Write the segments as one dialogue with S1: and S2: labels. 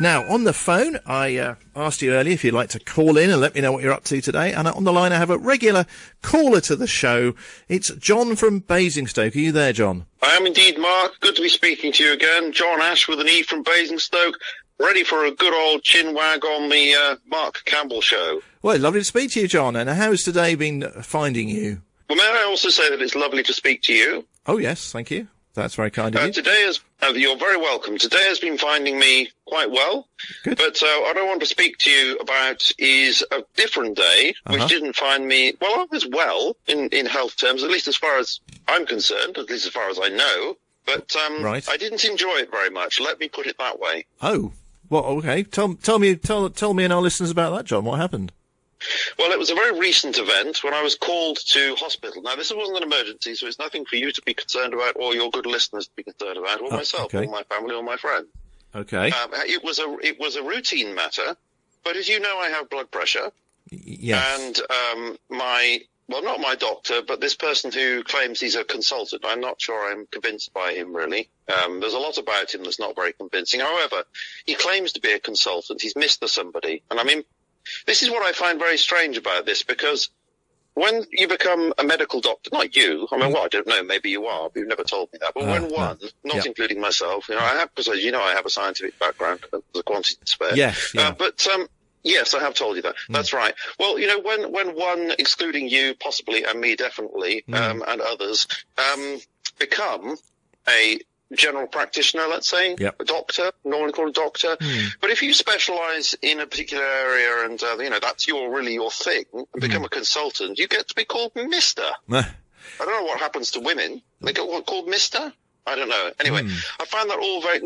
S1: Now, on the phone, I asked you earlier if you'd like to call in and let me know what you're up to today. And on the line, I have a regular caller to the show. It's John from Basingstoke. Are you there, John?
S2: I am indeed, Mark. Good to be speaking to you again. John Ashe with an E from Basingstoke, ready for a good old chin wag on the Mark Campbell Show.
S1: Well, lovely to speak to you, John. And how's today been finding you?
S2: Well, may I also say that it's lovely to speak to you?
S1: Oh, yes, thank you. That's very kind of you.
S2: Today is, you're very welcome. Today has been finding me quite well.
S1: Good.
S2: But what I want to speak to you about is a different day, which didn't find me, well, I was well in health terms, at least as far as I'm concerned, at least as far as I know. But
S1: right.
S2: I didn't enjoy it very much. Let me put it that way.
S1: Oh, well, okay. Tell me and our listeners about that, John. What happened?
S2: Well, it was a very recent event when I was called to hospital. Now, this wasn't an emergency, so it's nothing for you to be concerned about or your good listeners to be concerned about, or myself, or my family, or my friend.
S1: Okay.
S2: It was a routine matter, but as you know, I have blood pressure.
S1: Yes.
S2: And not my doctor, but this person who claims he's a consultant. I'm not sure I'm convinced by him, really. There's a lot about him that's not very convincing. However, he claims to be a consultant. He's Mr. Somebody. And I mean, this is what I find very strange about this, because when you become a medical doctor, not you, I mean, well, I don't know, maybe you are, but you've never told me that, but when one, not including myself, you know, I have, because as you know, I have a scientific background as a quantity surveyor.
S1: Yes, yeah.
S2: Yes, I have told you that. That's right. Well, you know, when one, excluding you possibly, and me definitely, and others, become a general practitioner, let's say, a doctor, normally called a doctor. But if you specialize in a particular area and, you know, that's really your thing, and become a consultant, you get to be called Mr. I don't know what happens to women. They get called Mr.? I don't know. Anyway, I found that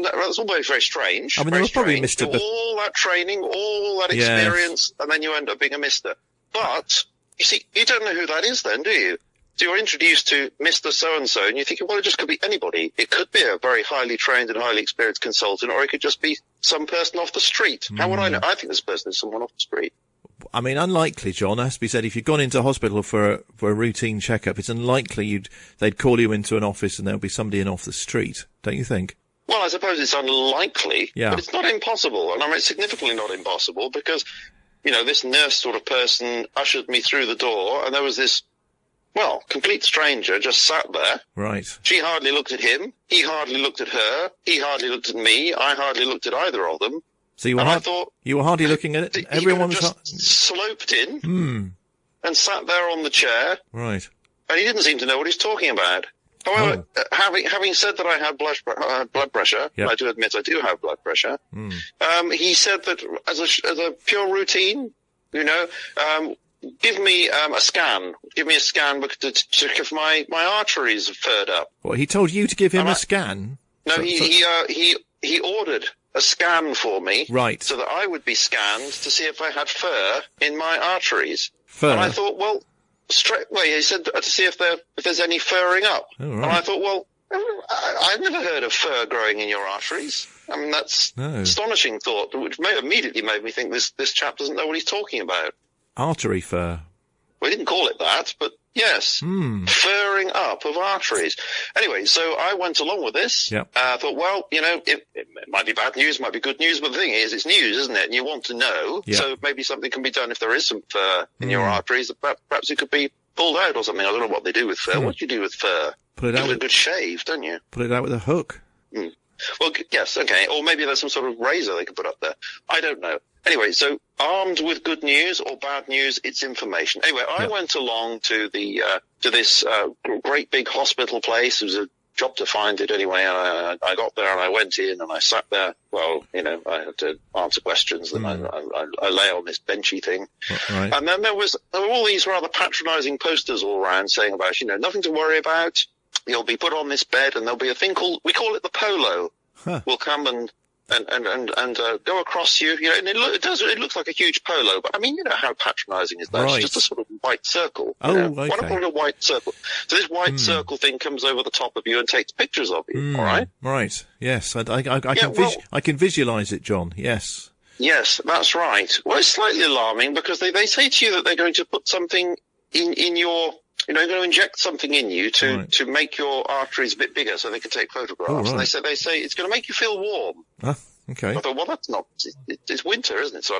S2: that's all very, very strange.
S1: I mean, there was probably Mr.
S2: All that training, all that experience, and then you end up being a Mr. But, you see, you don't know who that is then, do you? So you're introduced to Mr. So-and-so, and you're thinking, well, it just could be anybody. It could be a very highly trained and highly experienced consultant, or it could just be some person off the street. How would I know? I think this person is someone off the street.
S1: I mean, unlikely, John. Has to be said, if you've gone into hospital for a routine checkup, it's unlikely they'd call you into an office and there'll be somebody in off the street, don't you think?
S2: Well, I suppose it's unlikely, but it's not impossible. And I mean, it's significantly not impossible because, you know, this nurse sort of person ushered me through the door, and there was this, well, complete stranger just sat there.
S1: Right.
S2: She hardly looked at him. He hardly looked at her. He hardly looked at me. I hardly looked at either of them.
S1: So you were hardly looking at it?
S2: Everyone was just sloped in and sat there on the chair.
S1: Right.
S2: And he didn't seem to know what he was talking about. However, having said that I had blood pressure, I do admit I do have blood pressure, he said that as a pure routine, you know, give me a scan. Give me a scan to check if my arteries have furred up.
S1: Well, he told you to give him a scan?
S2: No, he ordered a scan for me,
S1: right,
S2: so that I would be scanned to see if I had fur in my arteries.
S1: Fur?
S2: And I thought, well, straight away, he said to see if there's any furring up.
S1: Oh, right.
S2: And I thought, well, I've never heard of fur growing in your arteries. I mean, that's an astonishing thought, which immediately made me think this chap doesn't know what he's talking about.
S1: Artery fur.
S2: We didn't call it that, but yes, furring up of arteries. Anyway, so I went along with this.
S1: Yep.
S2: I thought, well, you know, it might be bad news, might be good news, but the thing is, it's news, isn't it? And you want to know, so maybe something can be done if there is some fur in your arteries. Perhaps it could be pulled out or something. I don't know what they do with fur. What do you do with fur?
S1: Put it out.
S2: Give it a good shave, don't you?
S1: Put it out with a hook.
S2: Well, yes, okay. Or maybe there's some sort of razor they could put up there. I don't know. Anyway, so armed with good news or bad news, it's information. Anyway, I went along to this great big hospital place. It was a job to find it anyway. I got there and I went in and I sat there. Well, you know, I had to answer questions. Then I lay on this benchy thing.
S1: Right.
S2: And then there were all these rather patronizing posters all around saying about, you know, nothing to worry about. You'll be put on this bed and there'll be a thing we call it the polo. We'll come and go across you, you know, and it looks like a huge polo, but I mean, you know, how patronizing is that?
S1: Right.
S2: It's just a sort of white circle.
S1: Oh,
S2: okay.
S1: Why
S2: not call it a white circle? So this white circle thing comes over the top of you and takes pictures of you, all right?
S1: Right, yes. I can visualize it, John, yes.
S2: Yes, that's right. Well, it's slightly alarming because they say to you that they're going to put something in your... You know, they're going to inject something in you to make your arteries a bit bigger so they can take photographs.
S1: Oh, right.
S2: And they say it's going to make you feel warm.
S1: Okay.
S2: I thought, well, that's not. It's winter, isn't it? So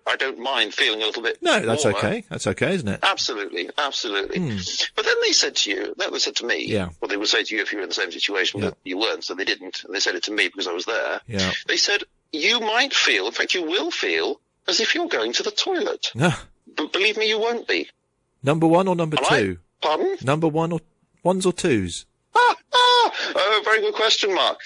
S2: I don't mind feeling a little bit.
S1: No, that's
S2: warmer.
S1: okay. That's okay, isn't it?
S2: Absolutely. But then they said to me,
S1: Yeah.
S2: well, they would say to you if you were in the same situation, but you weren't, so they didn't. And they said it to me because I was there.
S1: Yeah.
S2: They said, you might feel, in fact, you will feel as if you're going to the toilet. But believe me, you won't be.
S1: Number one or number two?
S2: Pardon?
S1: Number one or ones or twos?
S2: Oh, very good question, Mark.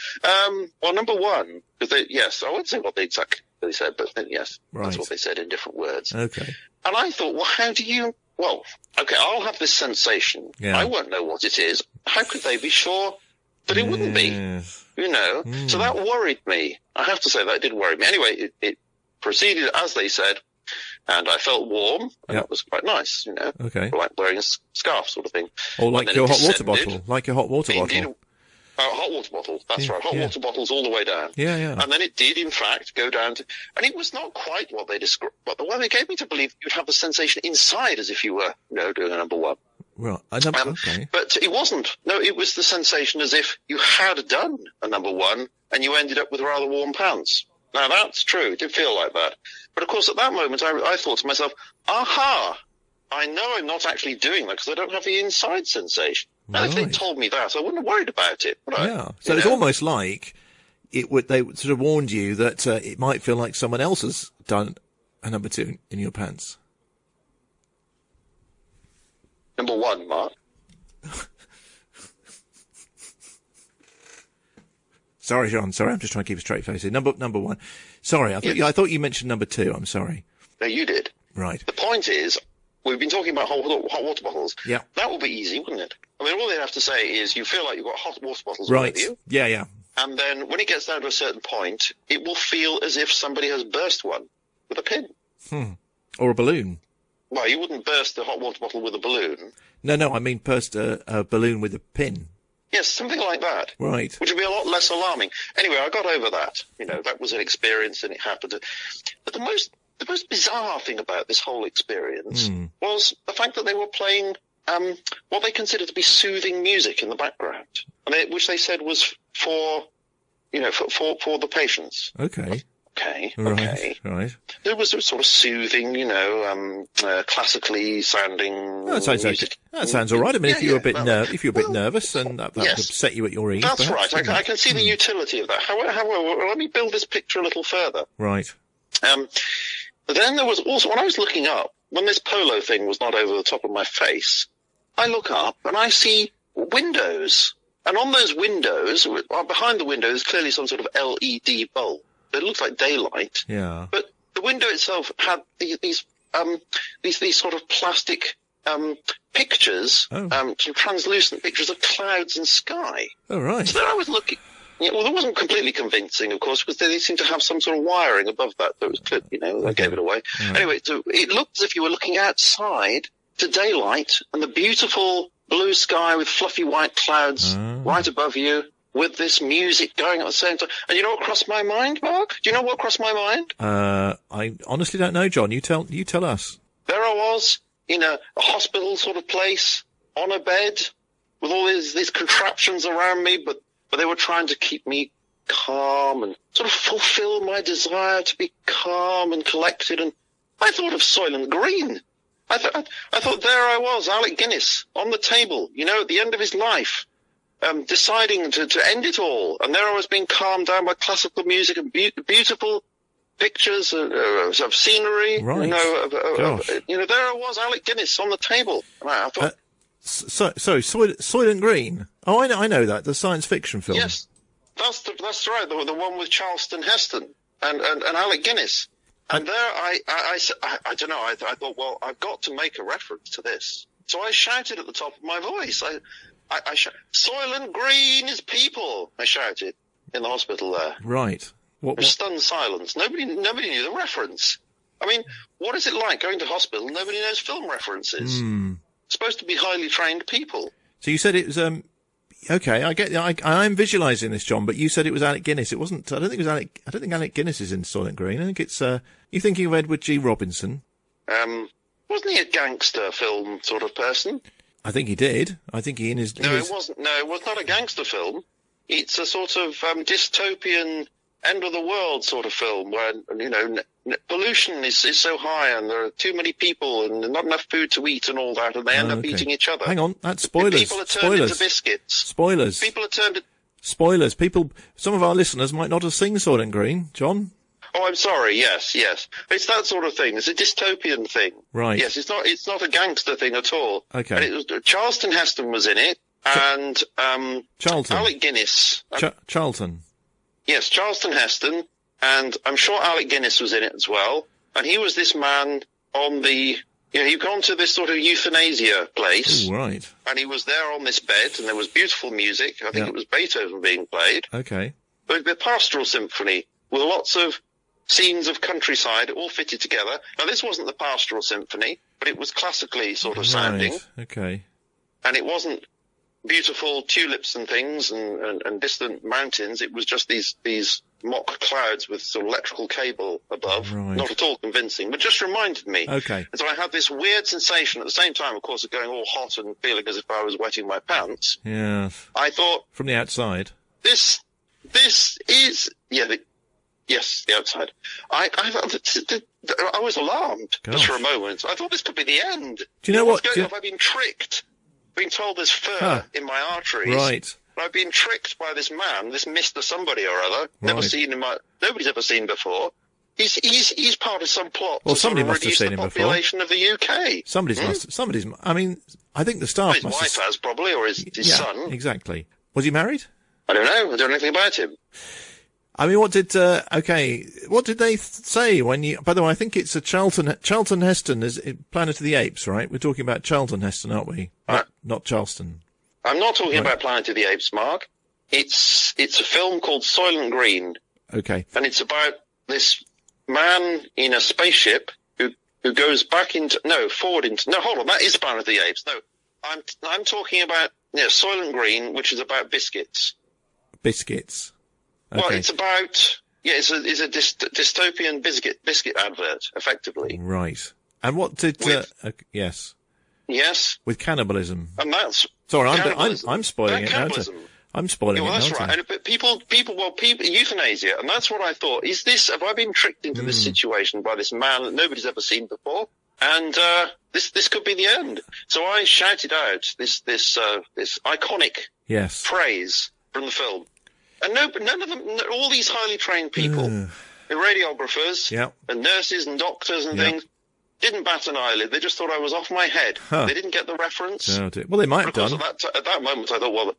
S2: Well, number one, because yes, I won't say what they exactly said, but yes, that's what they said in different words.
S1: Okay.
S2: And I thought, well, how do you? Well, okay, I'll have this sensation.
S1: Yeah.
S2: I won't know what it is. How could they be sure that it wouldn't be? You know. So that worried me. I have to say that did worry me. Anyway, it proceeded as they said, and I felt warm, and that was quite nice. You know.
S1: Okay.
S2: Like wearing a scarf, sort of thing.
S1: Or like your hot water bottle. Like your hot water bottle.
S2: Hot water bottle, that's right. Hot water bottles all the way down.
S1: Yeah, yeah.
S2: And then it did, in fact, go down to... And it was not quite what they described, but the way they gave me to believe you'd have the sensation inside as if you were, doing a number one.
S1: Right. Okay.
S2: But it wasn't. No, it was the sensation as if you had done a number one and you ended up with rather warm pants. Now, that's true. It did feel like that. But, of course, at that moment, I thought to myself, aha, I know I'm not actually doing that because I don't have the inside sensation. Now, if they told me that, I wouldn't have worried about it, would I?
S1: Yeah. So it's almost like they sort of warned you that it might feel like someone else has done a number two in your pants.
S2: Number one, Mark.
S1: Sorry, John. Sorry, I'm just trying to keep a straight face here. Number one. Sorry, I thought you mentioned number two. I'm sorry.
S2: No, you did.
S1: Right.
S2: The point is, we've been talking about hot water bottles.
S1: Yeah.
S2: That would be easy, wouldn't it? I mean, all they'd have to say is you feel like you've got hot water bottles
S1: right.
S2: with you.
S1: Yeah, yeah.
S2: And then when it gets down to a certain point, it will feel as if somebody has burst one with a pin.
S1: Or a balloon.
S2: Well, you wouldn't burst the hot water bottle with a balloon.
S1: No, I mean burst a balloon with a pin.
S2: Yes, something like that.
S1: Right.
S2: Which would be a lot less alarming. Anyway, I got over that. That was an experience and it happened. But the most bizarre thing about this whole experience was the fact that they were playing what they considered to be soothing music in the background, which they said was for the patients.
S1: Okay.
S2: Okay.
S1: Right.
S2: There was a sort of soothing, classically sounding music.
S1: That sounds all right. I mean, if you're a bit nervous, and that would set you at your ease.
S2: That's
S1: perhaps,
S2: right. I can see the utility of that. However, let me build this picture a little further.
S1: Right.
S2: Then there was also, when I was looking up, when this polo thing was not over the top of my face, I look up and I see windows. And on those windows, behind the window, is clearly some sort of LED bulb. It looks like daylight.
S1: Yeah.
S2: But the window itself had these sort of plastic pictures, sort of translucent pictures of clouds and sky.
S1: Oh, right.
S2: So then I was looking. Yeah, well, that wasn't completely convincing, of course, because they seemed to have some sort of wiring above that was clip, that gave it away. Right. Anyway, so it looked as if you were looking outside to daylight and the beautiful blue sky with fluffy white clouds right above you with this music going at the same time. And you know what crossed my mind, Mark? Do you know what crossed my mind?
S1: I honestly don't know, John. You tell us.
S2: There I was in a hospital sort of place on a bed with all these contraptions around me, but they were trying to keep me calm and sort of fulfill my desire to be calm and collected. And I thought of Soylent Green. I thought there I was, Alec Guinness, on the table, at the end of his life, deciding to end it all. And there I was being calmed down by classical music and beautiful pictures of scenery.
S1: Right.
S2: There I was, Alec Guinness, on the table. And I thought...
S1: Soylent Green. Oh, I know that, the science fiction film.
S2: Yes, that's right. The one with Charleston Heston and Alec Guinness. And there, I don't know. I thought, well, I've got to make a reference to this. So I shouted at the top of my voice. I shouted, "Soylent Green is people!" I shouted in the hospital there.
S1: Right. What?
S2: Stunned silence. Nobody knew the reference. I mean, what is it like going to hospital? Nobody knows film references. Supposed to be highly trained people. So
S1: you said it was okay. I get. I'm visualising this, John. But you said it was Alec Guinness. It wasn't. I don't think it was Alec. I don't think Alec Guinness is in Soylent Green. I think it's. You're thinking of Edward G. Robinson.
S2: Wasn't he a gangster film sort of person?
S1: I think he did. I think he in his.
S2: No, it wasn't. No, it was not a gangster film. It's a sort of dystopian end of the world sort of film where, you know, pollution is so high and there are too many people and not enough food to eat and all that, and they end up eating each other.
S1: Hang on, that's spoilers.
S2: People are turned into biscuits.
S1: Spoilers.
S2: People are turned into...
S1: Spoilers. Some of our listeners might not have seen Soylent Green, John.
S2: Oh, I'm sorry. Yes. It's that sort of thing. It's a dystopian thing.
S1: Right.
S2: Yes, it's not a gangster thing at all.
S1: Okay.
S2: And it was, Charlton Heston was in it, and
S1: Charlton.
S2: Alec Guinness.
S1: Charlton.
S2: Yes, Charlton Heston, and I'm sure Alec Guinness was in it as well. And he was this man on the... You know, he'd gone to this sort of euthanasia place.
S1: Ooh, right.
S2: And he was there on this bed, and there was beautiful music. I think it was Beethoven being played.
S1: Okay.
S2: But the pastoral symphony with lots of scenes of countryside all fitted together. Now, this wasn't the pastoral symphony, but it was classically sort of sounding.
S1: Right. Okay.
S2: And it wasn't beautiful tulips and things and distant mountains. It was just these mock clouds with sort of electrical cable above.
S1: Right.
S2: Not at all convincing, but just reminded me.
S1: Okay.
S2: And so I had this weird sensation at the same time, of course, of going all hot and feeling as if I was wetting my pants.
S1: Yeah.
S2: I thought...
S1: From the outside.
S2: This is... Yes, the outside. I was alarmed just for a moment. I thought this could be the end.
S1: Do you know what?
S2: Have I been tricked? Been told there's fur in my arteries.
S1: Right.
S2: I've been tricked by this man, this Mr. Somebody or other. Never seen him. Nobody's ever seen before. He's part of some plot.
S1: Well,
S2: to
S1: somebody
S2: sort of
S1: must have
S2: reduce
S1: seen
S2: the
S1: him before.
S2: population of the UK.
S1: Somebody's. I mean, I think the staff
S2: His
S1: must.
S2: wife has probably, or his son.
S1: Exactly. Was he married?
S2: I don't know. I don't know anything about him.
S1: I mean, what did they say when you, by the way, I think it's a Charlton Heston is Planet of the Apes, right? We're talking about Charlton Heston, aren't we? Not Charleston.
S2: I'm not talking about Planet of the Apes, Mark. It's a film called Soylent Green.
S1: Okay.
S2: And it's about this man in a spaceship who goes forward into, hold on, that is Planet of the Apes. No, I'm talking about, Soylent Green, which is about biscuits.
S1: Biscuits. Okay.
S2: Well, it's about, it's a dystopian biscuit advert, effectively.
S1: Right. And what did, yes.
S2: Yes.
S1: With cannibalism.
S2: And that's...
S1: Sorry, I'm spoiling it now. I'm spoiling it now.
S2: That's right. But people, euthanasia, and that's what I thought. Have I been tricked into this situation by this man that nobody's ever seen before? And, this could be the end. So I shouted out this iconic phrase from the film. And none of them, all these highly trained people, the radiographers and nurses and doctors and things, didn't bat an eyelid. They just thought I was off my head. They didn't get the reference.
S1: Oh, well, they might have done.
S2: At that moment, I thought, well,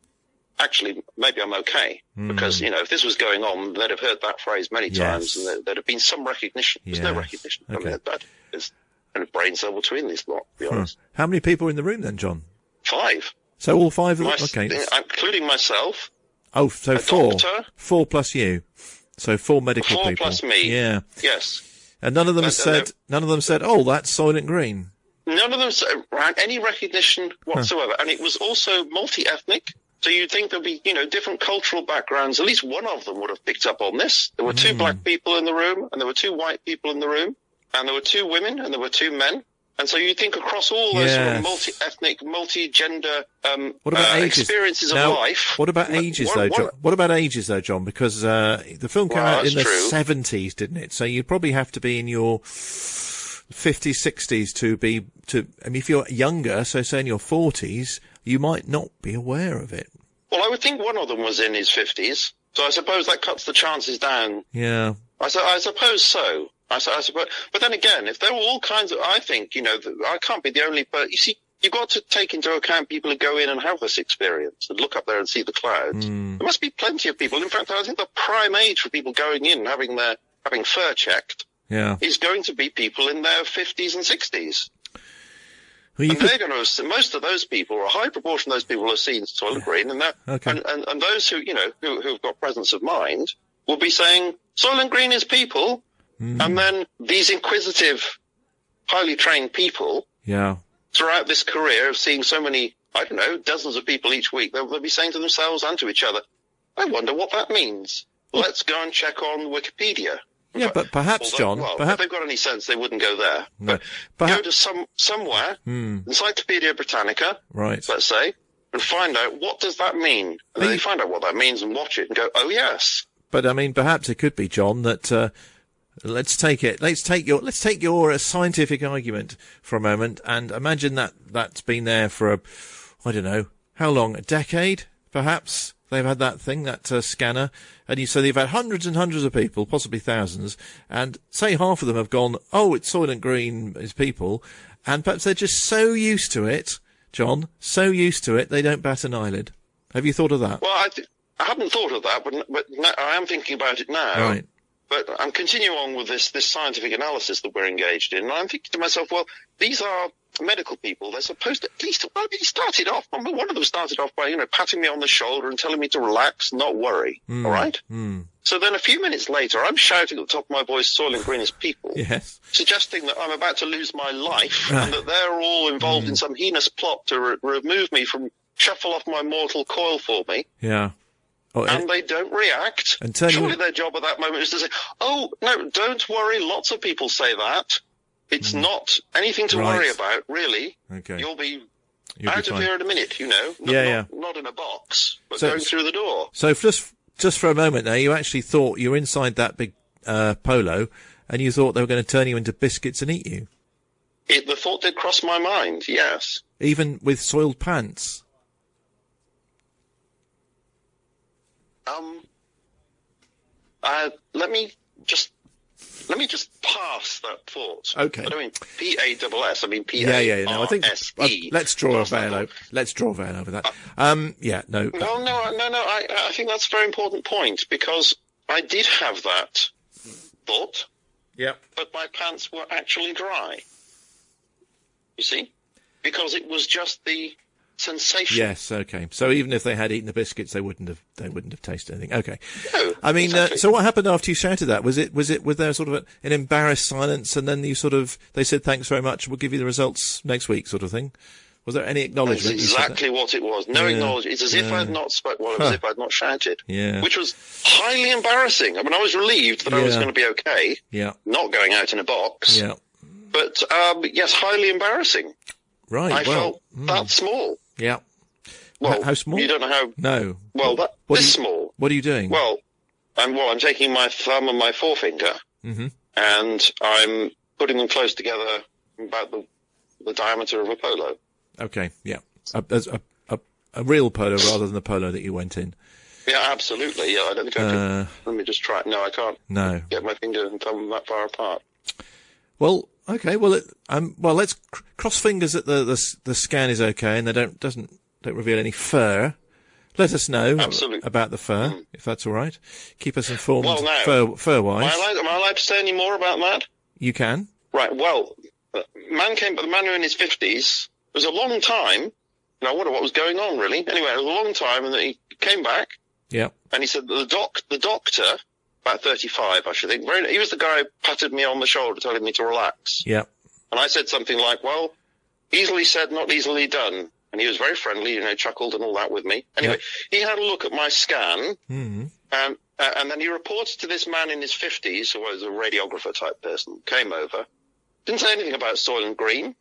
S2: actually, maybe I'm okay. Because, if this was going on, they'd have heard that phrase many times and there'd have been some recognition. There's no recognition.
S1: Okay.
S2: I mean, there's a brain cell between these lot, to be honest.
S1: How many people were in the room then, John?
S2: 5.
S1: So all 5 of them? Okay.
S2: Including myself.
S1: Oh, so
S2: a
S1: 4.
S2: Doctor,
S1: 4 plus you. So 4 medical people.
S2: 4 plus me.
S1: Yeah.
S2: Yes.
S1: And none of them said, oh, that's Soylent Green.
S2: None of them had any recognition whatsoever. And it was also multi-ethnic. So you'd think there'd be, different cultural backgrounds. At least one of them would have picked up on this. There were 2 black people in the room, and there were 2 white people in the room, and there were 2 women, and there were 2 men. And so you think across all those sort of multi-ethnic, multi-gender experiences of life.
S1: What about ages, though, John? What about ages, though, John? Because the film came out in the 70s, didn't it? So you'd probably have to be in your 50s, 60s I mean, if you're younger, so say in your 40s, you might not be aware of it.
S2: Well, I would think one of them was in his 50s. So I suppose that cuts the chances down.
S1: Yeah.
S2: I suppose so. I suppose, but then again, if there were all kinds of, I think, I can't be the only, but you see, you've got to take into account people who go in and have this experience and look up there and see the clouds. There must be plenty of people. In fact, I think the prime age for people going in and having fur checked is going to be people in their 50s and 60s. Well, they're going to, most of those people, or a high proportion of those people, have seen Soylent Green, and and those who've got presence of mind will be saying Soylent Green is people. And then these inquisitive, highly trained people, throughout this career of seeing so many, I don't know, dozens of people each week, they'll be saying to themselves and to each other, I wonder what that means. Let's go and check on Wikipedia.
S1: Yeah, but perhaps, John...
S2: if they've got any sense, they wouldn't go there. No, but go to somewhere, Encyclopedia Britannica, let's say, and find out what does that mean. And then they find out what that means and watch it and go, oh, yes.
S1: But I mean, perhaps it could be, John, that let's take your scientific argument for a moment, and imagine that's been there for I don't know how long, a decade, perhaps. They've had that thing, that scanner, and so they've had hundreds and hundreds of people, possibly thousands, and say half of them have gone, oh, it's Soylent Green is people, and perhaps they're just so used to it, John, so used to it, they don't bat an eyelid. Have you thought of that?
S2: Well, I haven't thought of that, but I am thinking about it now.
S1: Right.
S2: But I'm continuing on with this scientific analysis that we're engaged in, and I'm thinking to myself, well, these are medical people. They're supposed to, at least, well, he started off, one of them started off by, patting me on the shoulder and telling me to relax, not worry, all right? So then a few minutes later, I'm shouting at the top of my voice, Soylent Green is people,
S1: yes,
S2: suggesting that I'm about to lose my life and that they're all involved in some heinous plot to remove me shuffle off my mortal coil for me.
S1: Yeah. Oh,
S2: and they don't react.
S1: And
S2: surely their job at that moment is to say, oh, no, don't worry. Lots of people say that. It's not anything to worry about, really.
S1: Okay.
S2: You'll be out of here in a minute, Not in a box, but going through the door.
S1: So just for a moment there, you actually thought you were inside that big polo, and you thought they were going to turn you into biscuits and eat you?
S2: The thought did cross my mind, yes.
S1: Even with soiled pants?
S2: Let me just pass that thought.
S1: Okay.
S2: I don't mean P-A-S-S. I mean
S1: P-A-R-S-E.
S2: No,
S1: I think let's draw a veil over that. No.
S2: Well, no. I think that's a very important point, because I did have that thought.
S1: Yeah.
S2: But my pants were actually dry. You see, because it was just the sensation.
S1: Yes, okay. So even if they had eaten the biscuits, they wouldn't have tasted anything. Okay.
S2: No,
S1: I mean,
S2: exactly.
S1: So what happened after you shouted that? Was there sort of an embarrassed silence, and then they said thanks very much, we'll give you the results next week, sort of thing? Was there any acknowledgement?
S2: That's exactly what it was. No acknowledgement. It's as if I'd not spoken. Well, as if I'd not shouted.
S1: Yeah.
S2: Which was highly embarrassing. I mean, I was relieved that I was going to be okay.
S1: Yeah.
S2: Not going out in a box.
S1: Yeah.
S2: But yes, highly embarrassing.
S1: Right.
S2: I felt that small.
S1: Yeah.
S2: Well,
S1: how small?
S2: You don't know how.
S1: No.
S2: Well, small.
S1: What are you doing?
S2: Well, I'm taking my thumb and my forefinger, and I'm putting them close together about the diameter of a polo.
S1: Okay. Yeah. A real polo rather than the polo that you went in.
S2: Yeah, absolutely. Yeah, I don't think I can. Let me just try. No, I can't.
S1: No.
S2: Get my finger and thumb that far apart.
S1: Well, okay. Well, let's cross fingers that the scan is okay and they don't reveal any fur. Let us know about the fur, if that's all right. Keep us informed.
S2: Well, now,
S1: fur-wise.
S2: Am I allowed to say any more about that?
S1: You can.
S2: Right. Well, the man who in his 50s. It was a long time. And I wonder what was going on, really. Anyway, it was a long time, and then he came back.
S1: Yeah.
S2: And he said the doctor, about 35, I should think. He was the guy who patted me on the shoulder, telling me to relax.
S1: Yeah.
S2: And I said something like, "Well, easily said, not easily done." And he was very friendly, chuckled and all that with me. Anyway, he had a look at my scan, and then he reported to this man in his 50s, who was a radiographer type person, came over, didn't say anything about Soylent Green,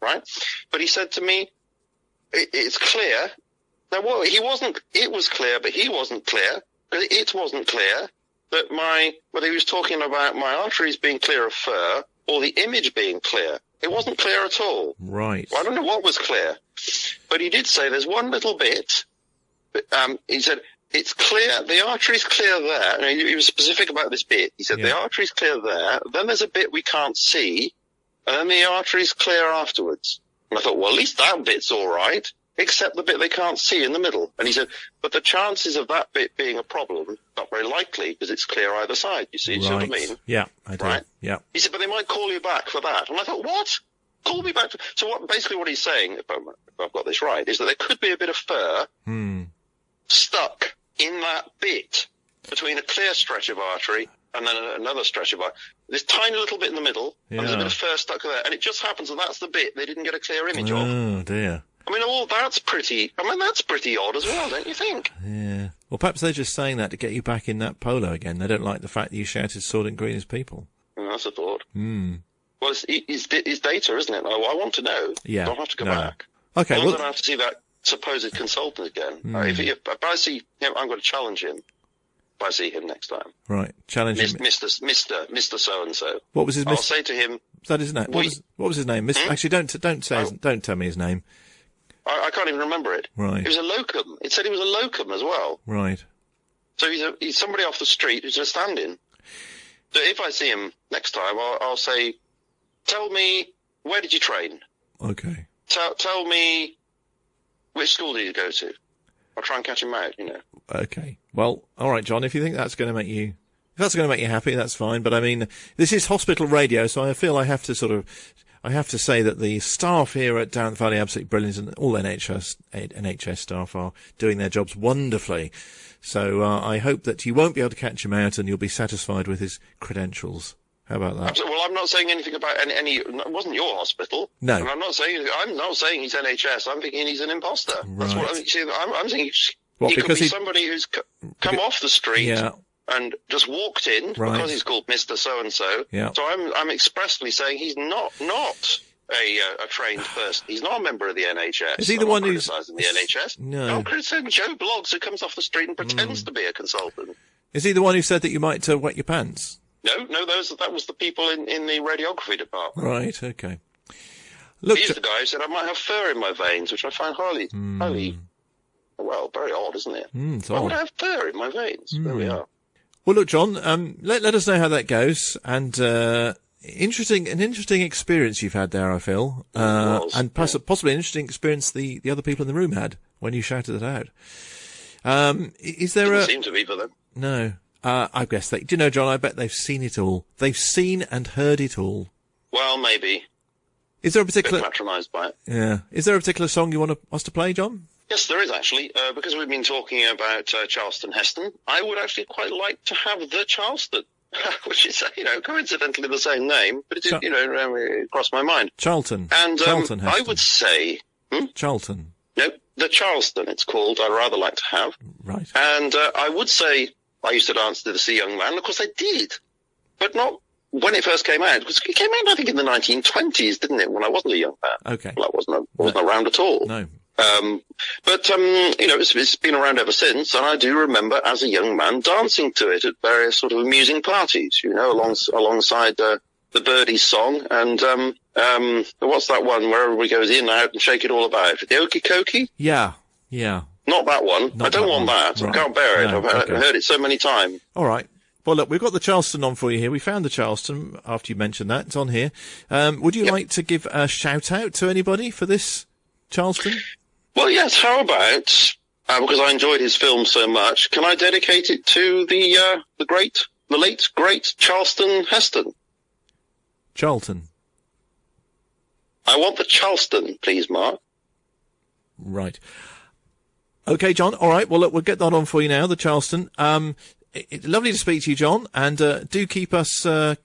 S2: right? But he said to me, it's clear. Now, well, it was clear, but he wasn't clear. It wasn't clear that whether he was talking about my arteries being clear of fur or the image being clear. It wasn't clear at all.
S1: Right.
S2: Well, I don't know what was clear. But he did say there's one little bit. He said, it's clear, the artery's clear there. And he was specific about this bit. He said, the artery's clear there. Then there's a bit we can't see. And then the artery's clear afterwards. And I thought, well, at least that bit's all right, except the bit they can't see in the middle. And he said, but the chances of that bit being a problem, not very likely, because it's clear either side, you see. Right. You see what I mean?
S1: Yeah, I do. Right? Yeah.
S2: He said, but they might call you back for that. And I thought, what? Call me back? So basically what he's saying, if I've got this right, is that there could be a bit of fur stuck in that bit between a clear stretch of artery and then another stretch of artery. This tiny little bit in the middle, and there's a bit of fur stuck there. And it just happens that that's the bit they didn't get a clear image of.
S1: Oh, dear.
S2: I mean, that's pretty odd as well, don't you think?
S1: Yeah. Well, perhaps they're just saying that to get you back in that polo again. They don't like the fact that you shouted Soylent Green as people.
S2: That's a thought. Well, it's data, isn't it? I want to know.
S1: Yeah.
S2: Don't have to go back.
S1: Okay.
S2: I don't have to see that supposed consultant again. If I see, I'm going to challenge him. if I see him next time.
S1: Right. Challenge him.
S2: Mr. So-and-so.
S1: What was his
S2: I'll say to him...
S1: Is that his name? What was his name? Actually, don't tell me his name.
S2: I can't even remember it.
S1: Right.
S2: He was a locum. It said he was a locum as well.
S1: Right.
S2: So he's somebody off the street who's a stand-in. So if I see him next time, I'll say, tell me, where did you train?
S1: Okay.
S2: Tell me, which school did you go to? I'll try and catch him out,
S1: Okay. Well, all right, John, if you think that's going to make you... If that's going to make you happy, that's fine. But I mean, this is hospital radio, so I feel I have to say that the staff here at Down Valley are absolutely brilliant, and all NHS staff are doing their jobs wonderfully. So I hope that you won't be able to catch him out, and you'll be satisfied with his credentials. How about that?
S2: Absolutely. Well, I'm not saying anything about any. It wasn't your hospital.
S1: No.
S2: And I'm not saying he's NHS. I'm thinking he's an imposter.
S1: Right.
S2: That's what I'm thinking.
S1: What,
S2: he could be somebody who's come off the street.
S1: Yeah.
S2: And just walked in because he's called Mr. So-and-so.
S1: Yeah.
S2: So I'm expressly saying he's not a trained person. He's not a member of the NHS.
S1: Is he the one who's
S2: criticising the NHS?
S1: No.
S2: I'm criticising Joe Bloggs, who comes off the street and pretends to be a consultant.
S1: Is he the one who said that you might wet your pants?
S2: No, that was the people in the radiography department.
S1: Right. Okay. Look,
S2: he's the guy who said I might have fur in my veins, which I find highly, well, very odd, isn't it? I would have fur in my veins. There we are.
S1: Well, look, John, let us know how that goes, and interesting experience you've had there, I feel, and possibly an interesting experience the other people in the room had when you shouted it out. Is there
S2: Didn't seem to be for them.
S1: No, I guess do you know, John? I bet they've seen it all. They've seen and heard it all.
S2: Well, maybe.
S1: Is there a particular
S2: patronised by it?
S1: Yeah. Is there a particular song you want us to play, John?
S2: Yes, there is actually, because we've been talking about Charleston Heston. I would actually quite like to have the Charleston, which is, coincidentally the same name, but it crossed my mind.
S1: Charlton.
S2: And
S1: Charlton Heston.
S2: I would say...
S1: Charlton.
S2: No, the Charleston, it's called. I'd rather like to have.
S1: Right.
S2: And I would say I used to dance to the Sea Young Man. Of course, I did, but not when it first came out. Because it came out, I think, in the 1920s, didn't it? When I wasn't a young man.
S1: Okay.
S2: Well, I wasn't around at all.
S1: No.
S2: But it's been around ever since, and I do remember as a young man dancing to it at various sort of amusing parties, alongside the Birdies song, and what's that one where everybody goes in and out and shake it all about? The Okey Cokey?
S1: Yeah.
S2: Not that one. I don't want that.
S1: Right.
S2: I can't bear it.
S1: No,
S2: I've heard it so many times.
S1: All right. Well, look, we've got the Charleston on for you here. We found the Charleston after you mentioned that. It's on here. Would you like to give a shout out to anybody for this Charleston?
S2: Well, yes. How about, because I enjoyed his film so much, can I dedicate it to the late great Charleston Heston?
S1: Charlton.
S2: I want the Charleston, please, Mark.
S1: Right. Okay, John. All right. Well, look, we'll get that on for you now, the Charleston. It's lovely to speak to you, John, and do keep us let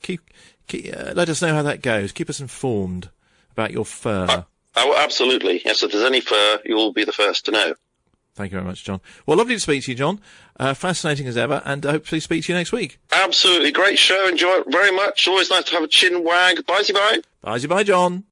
S1: us know how that goes. Keep us informed about your fur.
S2: Absolutely. Yes, if there's any fur, you'll be the first to know.
S1: Thank you very much, John. Well, lovely to speak to you, John. Fascinating as ever, and hopefully speak to you next week.
S2: Absolutely. Great show. Enjoy it very much. Always nice to have a chin wag. Bye-bye.
S1: Bye-bye, John.